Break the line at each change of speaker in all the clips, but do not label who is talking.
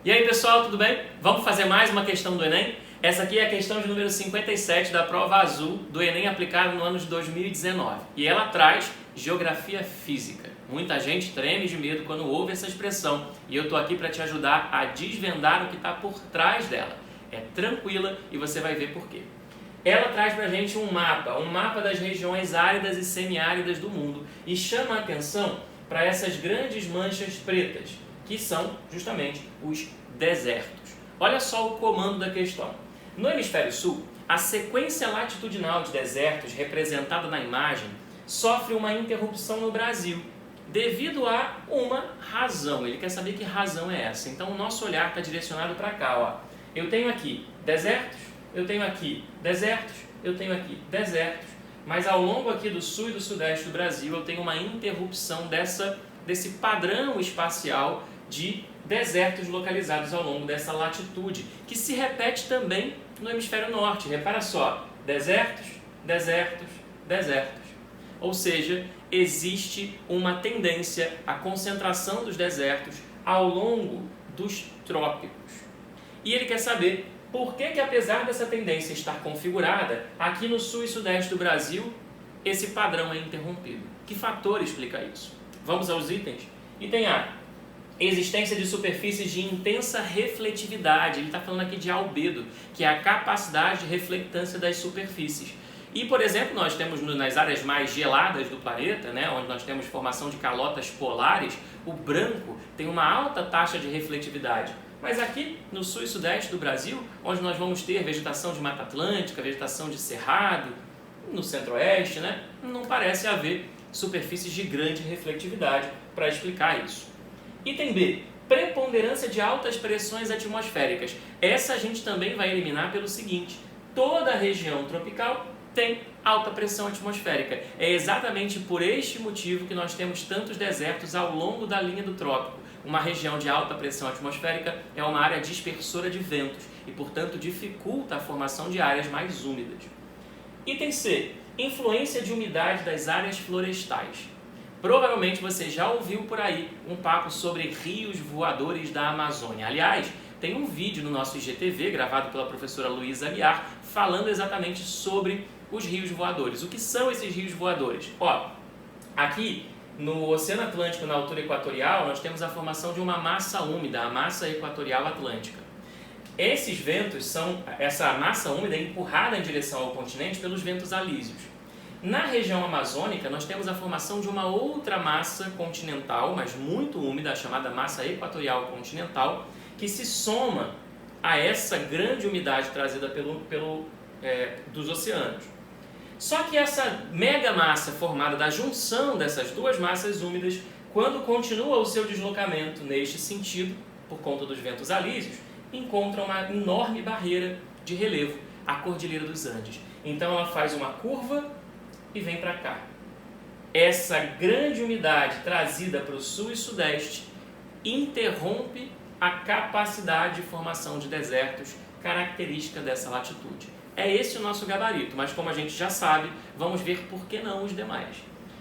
E aí pessoal, tudo bem? Vamos fazer mais uma questão do Enem? Essa aqui é a questão de número 57 da prova azul do Enem aplicado no ano de 2019. E ela traz geografia física. Muita gente treme de medo quando ouve essa expressão e eu tô aqui para te ajudar a desvendar o que está por trás dela. É tranquila e você vai ver por quê. Ela traz pra gente um mapa das regiões áridas e semiáridas do mundo e chama a atenção para essas grandes manchas pretas, que são justamente os desertos. Olha só o comando da questão. No hemisfério sul, a sequência latitudinal de desertos representada na imagem sofre uma interrupção no Brasil, devido a uma razão. Ele quer saber que razão é essa. Então o nosso olhar está direcionado para cá. Ó. Eu tenho aqui desertos, eu tenho aqui desertos, eu tenho aqui desertos, mas ao longo aqui do sul e do sudeste do Brasil eu tenho uma interrupção desse padrão espacial de desertos localizados ao longo dessa latitude, que se repete também no hemisfério norte. Repara só, desertos, desertos, desertos. Ou seja, existe uma tendência à concentração dos desertos ao longo dos trópicos. E ele quer saber por que apesar dessa tendência estar configurada, aqui no sul e sudeste do Brasil, esse padrão é interrompido. Que fator explica isso? Vamos aos itens. Item A. Existência de superfícies de intensa refletividade. Ele está falando aqui de albedo, que é a capacidade de reflectância das superfícies. E, por exemplo, nós temos nas áreas mais geladas do planeta, né, onde nós temos formação de calotas polares, o branco tem uma alta taxa de refletividade. Mas aqui no sul e sudeste do Brasil, onde nós vamos ter vegetação de Mata Atlântica, vegetação de Cerrado, no centro-oeste, né, não parece haver superfícies de grande refletividade para explicar isso. Item B. Preponderância de altas pressões atmosféricas. Essa a gente também vai eliminar pelo seguinte: toda a região tropical tem alta pressão atmosférica. É exatamente por este motivo que nós temos tantos desertos ao longo da linha do trópico. Uma região de alta pressão atmosférica é uma área dispersora de ventos e, portanto, dificulta a formação de áreas mais úmidas. Item C. Influência de umidade das áreas florestais. Provavelmente você já ouviu por aí um papo sobre rios voadores da Amazônia. Aliás, tem um vídeo no nosso IGTV, gravado pela professora Luísa Aguiar, falando exatamente sobre os rios voadores. O que são esses rios voadores? Ó, aqui no Oceano Atlântico, na altura equatorial, nós temos a formação de uma massa úmida, a massa equatorial atlântica. Esses ventos essa massa úmida é empurrada em direção ao continente pelos ventos alísios. Na região amazônica, nós temos a formação de uma outra massa continental, mas muito úmida, a chamada massa equatorial continental, que se soma a essa grande umidade trazida dos oceanos. Só que essa mega massa formada da junção dessas duas massas úmidas, quando continua o seu deslocamento neste sentido, por conta dos ventos alísios, encontra uma enorme barreira de relevo, a Cordilheira dos Andes. Então ela faz uma curva e vem para cá. Essa grande umidade trazida para o sul e sudeste interrompe a capacidade de formação de desertos característica dessa latitude. É esse o nosso gabarito, mas como a gente já sabe, vamos ver por que não os demais.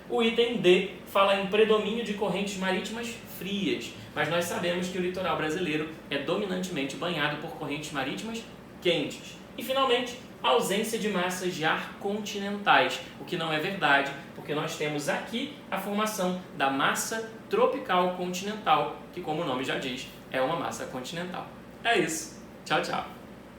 O item D fala em predomínio de correntes marítimas frias, mas nós sabemos que o litoral brasileiro é dominantemente banhado por correntes marítimas quentes. E finalmente, ausência de massas de ar continentais, o que não é verdade, porque nós temos aqui a formação da massa tropical continental, que como o nome já diz, é uma massa continental. É isso. Tchau, tchau.